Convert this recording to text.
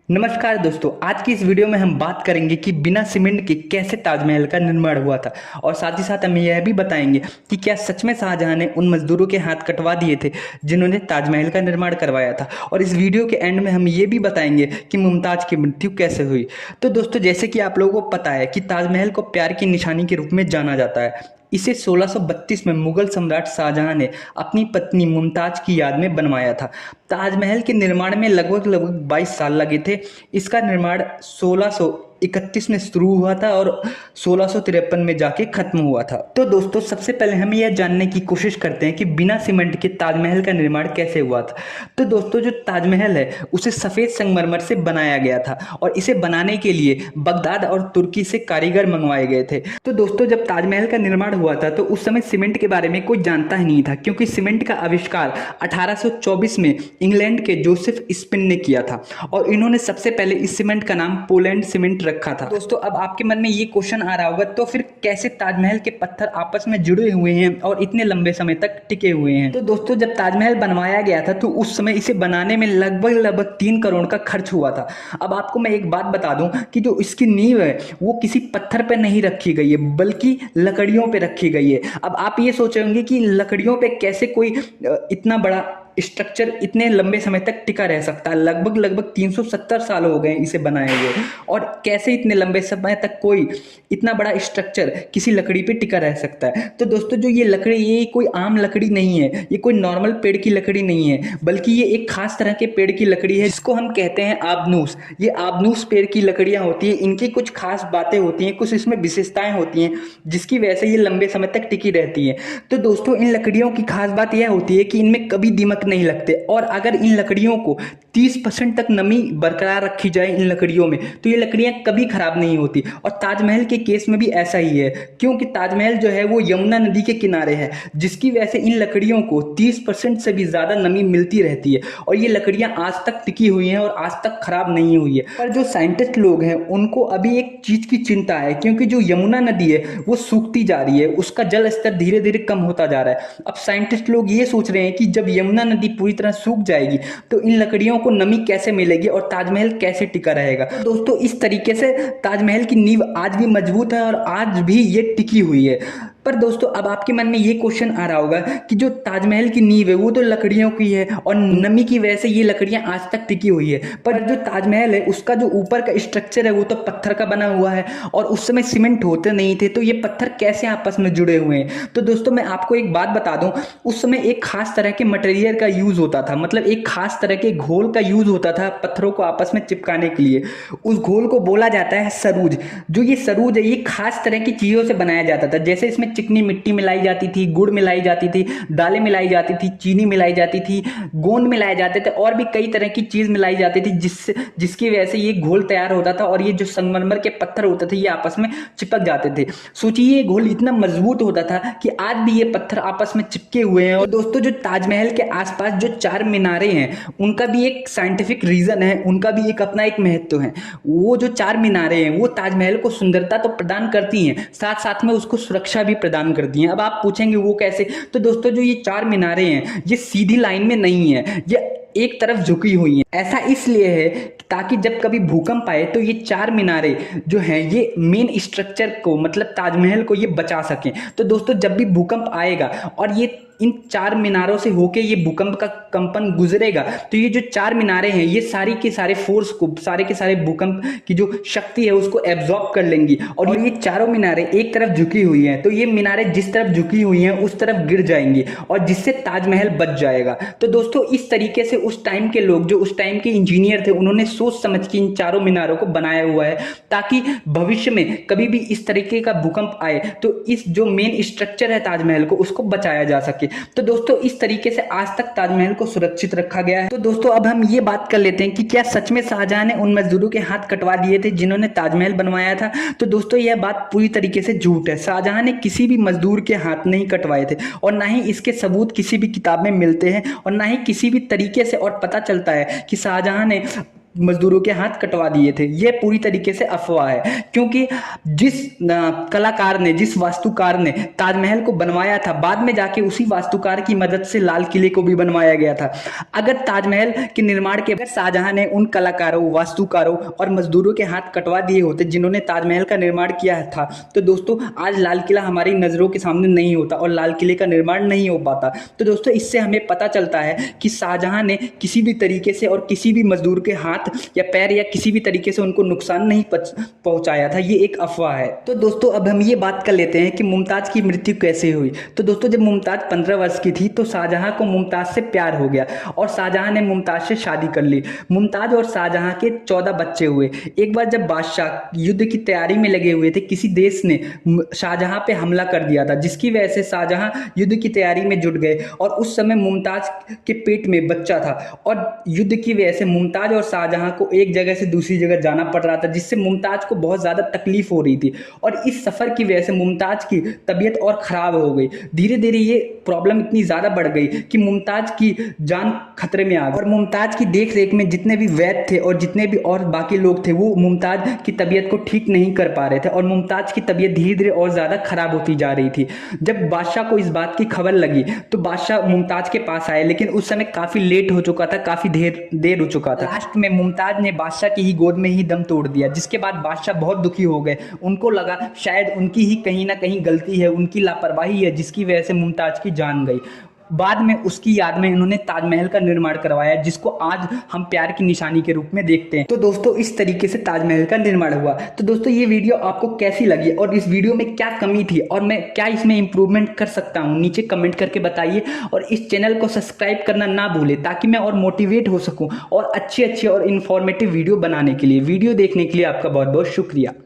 नमस्कार दोस्तों, आज की इस वीडियो में हम बात करेंगे कि बिना सीमेंट के कैसे ताजमहल का निर्माण हुआ था। और साथ ही साथ हम यह भी बताएंगे कि क्या सच में शाहजहां ने उन मजदूरों के हाथ कटवा दिए थे जिन्होंने ताजमहल का निर्माण करवाया था। और इस वीडियो के एंड में हम ये भी बताएंगे कि मुमताज की मृत्यु कैसे हुई। तो दोस्तों, जैसे कि आप लोगों को पता है कि ताजमहल को प्यार की निशानी के रूप में जाना जाता है। इसे 1632 में मुगल सम्राट शाहजहां ने अपनी पत्नी मुमताज की याद में बनवाया था। ताजमहल के निर्माण में लगभग लगभग 22 साल लगे थे। इसका निर्माण 1631 में शुरू हुआ था और 1653 में जाके खत्म हुआ था। तो दोस्तों, सबसे पहले हम यह जानने की कोशिश करते हैं कि बिना सीमेंट के ताजमहल का निर्माण कैसे हुआ था। तो दोस्तों, जो ताजमहल है उसे सफेद संगमरमर से बनाया गया था और इसे बनाने के लिए बगदाद और तुर्की से कारीगर मंगवाए गए थे। तो दोस्तों, जब ताजमहल का निर्माण हुआ था तो उस समय सीमेंट के बारे में कोई जानता ही नहीं था, क्योंकि सीमेंट का आविष्कार 1824 में इंग्लैंड के जोसेफ स्पिन ने किया था और इन्होंने सबसे पहले इस सीमेंट का नाम पोलैंड सीमेंट रखा था। दोस्तों, अब आपके मन में ये क्वेश्चन आ रहा होगा, तो फिर कैसे ताजमहल के पत्थर आपस में जुड़े हुए हैं और इतने लंबे समय तक टिके हुए हैं। तो दोस्तों, जब ताजमहल बनवाया गया था तो उस समय इसे बनाने में लगभग लगभग 3 करोड़ का खर्च हुआ था। अब आपको मैं एक बात बता दूं कि जो इसकी नींव है वो किसी पत्थर पर नहीं रखी गई है, बल्कि लकड़ियों पे रखी गई है। अब आप ये सोच रहे होंगे कि लकड़ियों पे कैसे कोई इतना बड़ा स्ट्रक्चर इतने लंबे समय तक टिका रह सकता है। लगभग लगभग 370 साल हो गए इसे बनाए हुए, और कैसे इतने लंबे समय तक कोई इतना बड़ा स्ट्रक्चर किसी लकड़ी पे टिका रह सकता है। तो दोस्तों, जो ये लकड़ी, ये कोई आम लकड़ी नहीं है, ये कोई नॉर्मल पेड़ की लकड़ी नहीं है, बल्कि ये एक खास तरह के पेड़ की लकड़ी है जिसको हम कहते हैं आबनूस। ये आबनूस पेड़ की लकड़ियां होती है। इनकी कुछ खास बातें होती हैं, कुछ इसमें विशेषताएं होती हैं जिसकी वजह से ये लंबे समय तक टिकी रहती है। तो दोस्तों, इन लकड़ियों की खास बात यह होती है कि इनमें कभी दीमक नहीं लगते, और अगर इन लकड़ियों को 30% तक नमी बरकरार रखी जाए इन लकड़ियों में तो ये लकड़ियां कभी खराब नहीं होती। और ताजमहल के केस में भी ऐसा ही है, क्योंकि ताजमहल जो है वो यमुना नदी के किनारे है, जिसकी वजह से इन लकड़ियों को 30% से भी ज्यादा नमी मिलती रहती है, और ये लकड़ियां आज तक टिकी हुई हैं और आज तक खराब नहीं हुई है। पर जो साइंटिस्ट लोग हैं उनको अभी एक चीज की चिंता है, क्योंकि जो यमुना नदी है वो सूखती जा रही है, उसका जल स्तर धीरे धीरे कम होता जा रहा है। अब साइंटिस्ट लोग ये सोच रहे हैं कि जब यमुना नदी पूरी तरह सूख जाएगी तो इन लकड़ियों को नमी कैसे मिलेगी और ताजमहल कैसे टिका रहेगा। तो दोस्तों, इस तरीके से ताजमहल की नींव आज भी मजबूत है और आज भी ये टिकी हुई है। पर दोस्तों, अब आपके मन में ये क्वेश्चन आ रहा होगा कि जो ताजमहल की नींव है वो तो लकड़ियों की है और नमी की वजह से ये लकड़ियां आज तक टिकी हुई है, पर जो ताजमहल है उसका जो ऊपर का स्ट्रक्चर है वो तो पत्थर का बना हुआ है, और उस समय सीमेंट होते नहीं थे, तो ये पत्थर कैसे आपस में जुड़े हुए हैं। तो दोस्तों, मैं आपको एक बात बता दूं, उस समय एक खास तरह के मटेरियल का यूज होता था, मतलब एक खास तरह के घोल का यूज होता था पत्थरों को आपस में चिपकाने के लिए। उस घोल को बोला जाता है सरूज। जो ये सरूज है ये खास तरह की चीजों से बनाया जाता था, जैसे इसमें चिकनी मिट्टी मिलाई जाती थी, गुड़ मिलाई जाती थी, दालें मिलाई जाती थी, चीनी मिलाई जाती थी, गोंद मिलाए जाते थे, और भी कई तरह की चीज मिलाई जाती थी जिसकी वजह से ये घोल तैयार होता था, और ये जो संगमरमर के पत्थर होते थे ये आपस में चिपक जाते थे। सोचिए, ये घोल इतना मजबूत होता था कि आज भी ये पत्थर आपस में चिपके हुए हैं। और दोस्तों, जो ताजमहल के आसपास जो 4 मीनारें हैं उनका भी एक साइंटिफिक रीजन है, उनका भी एक अपना एक महत्व है। वो जो 4 मीनारें हैं वो ताजमहल को सुंदरता तो प्रदान करती हैं, साथ साथ में उसको सुरक्षा भी प्रदान करती हैं। अब आप पूछेंगे वो कैसे। तो दोस्तों, जो ये 4 मीनारें हैं ये सीधी लाइन में नहीं है, ये एक तरफ झुकी हुई हैं। ऐसा इसलिए है ताकि जब कभी भूकंप आए तो ये 4 मीनारें जो हैं ये मेन स्ट्रक्चर को, मतलब ताजमहल को, ये बचा सकें। तो दोस्तों, जब भी भूकंप आएगा और ये इन 4 मीनारों से होके ये भूकंप का कंपन गुजरेगा, तो ये जो 4 मीनारें हैं ये सारी के सारे फोर्स को, सारे के सारे भूकंप की जो शक्ति है उसको एब्जॉर्ब कर लेंगी, और ये चारों मीनारें एक तरफ झुकी हुई हैं, तो ये मीनारें जिस तरफ झुकी हुई हैं उस तरफ गिर जाएंगी, और जिससे ताजमहल बच जाएगा। तो दोस्तों, इस तरीके से उस टाइम के लोग, जो उस टाइम के इंजीनियर थे, उन्होंने सोच समझ के इन चारों मीनारों को बनाया हुआ है, ताकि भविष्य में कभी भी इस तरीके का भूकंप आए तो इस जो मेन स्ट्रक्चर है ताजमहल को, उसको बचाया जा सके। तो दोस्तों, इस तरीके से आज तक ताजमहल को सुरक्षित रखा गया है। तो दोस्तों, अब हम ये बात कर लेते हैं कि क्या सच में शाहजहां ने उन मजदूरों के हाथ कटवा दिए थे जिन्होंने ताजमहल बनवाया था। तो दोस्तों, यह बात पूरी तरीके से झूठ है। शाहजहां ने किसी भी मजदूर के हाथ नहीं कटवाए थे, और ना ही इसके सबूत किसी भी किताब में मिलते हैं, और ना ही किसी भी तरीके से और पता चलता है कि शाहजहां ने मजदूरों के हाथ कटवा दिए थे। यह पूरी तरीके से अफवाह है, क्योंकि जिस कलाकार ने, जिस वास्तुकार ने ताजमहल को बनवाया था, बाद में जाके उसी वास्तुकार की मदद से लाल किले को भी बनवाया गया था। अगर ताजमहल के निर्माण के बाद शाहजहां ने उन कलाकारों, वास्तुकारों और मजदूरों के हाथ कटवा दिए होते जिन्होंने ताजमहल का निर्माण किया था, तो दोस्तों आज लाल किला हमारी नजरों के सामने नहीं होता और लाल किले का निर्माण नहीं हो पाता। तो दोस्तों इससे हमें पता चलता है कि शाहजहां ने किसी भी तरीके से और किसी भी मजदूर के हाथ या पैर या किसी भी तरीके से उनको नुकसान नहीं पहुंचाया था। ये एक अफवाह है। तो दोस्तों अब हम ये बात कर लेते हैं कि मुमताज की मृत्यु कैसे हुई। तो दोस्तों जब मुमताज 15 वर्ष की थी तो शाहजहां को मुमताज से प्यार हो गया और शाहजहां ने मुमताज से शादी कर ली। मुमताज और शाहजहां के 14 बच्चे हुए। एक बार जब बादशाह युद्ध की तैयारी में लगे हुए थे, किसी देश ने शाहजहां पे हमला कर दिया था, जिसकी वजह से शाहजहां युद्ध की तैयारी में जुट गए और उस समय मुमताज के पेट में बच्चा था और युद्ध की वजह से मुमताज और शाहजहां को एक जगह से दूसरी जगह जाना पड़ रहा था, जिससे मुमताज को बहुत ज्यादा तकलीफ हो रही थी और इस सफर की वजह से मुमताज की तबीयत और खराब हो गई। धीरे धीरे ये प्रॉब्लम इतनी ज्यादा बढ़ गई कि मुमताज की जान खतरे में आ गई और मुमताज की देख रेख में जितने भी वैद्य थे और जितने भी और बाकी लोग थे वो मुमताज की तबीयत को ठीक नहीं कर पा रहे थे और मुमताज की तबीयत धीरे धीरे और ज्यादा खराब होती जा रही थी। जब बादशाह को इस बात की खबर लगी तो बादशाह मुमताज के पास आए, लेकिन उस समय काफी लेट हो चुका था, काफी देर हो चुका था। लास्ट में मुमताज ने बादशाह की ही गोद में ही दम तोड़ दिया, जिसके बाद बादशाह बहुत दुखी हो गए। उनको लगा शायद उनकी ही कहीं ना कहीं गलती है, उनकी लापरवाही है, जिसकी वजह से मुमताज की जान गई। बाद में उसकी याद में इन्होंने ताजमहल का निर्माण करवाया, जिसको आज हम प्यार की निशानी के रूप में देखते हैं। तो दोस्तों इस तरीके से ताजमहल का निर्माण हुआ। तो दोस्तों ये वीडियो आपको कैसी लगी और इस वीडियो में क्या कमी थी और मैं क्या इसमें इंप्रूवमेंट कर सकता हूँ, नीचे कमेंट करके बताइए और इस चैनल को सब्सक्राइब करना ना भूलें, ताकि मैं और मोटिवेट हो सकूँ और अच्छी और इन्फॉर्मेटिव वीडियो बनाने के लिए। वीडियो देखने के लिए आपका बहुत बहुत शुक्रिया।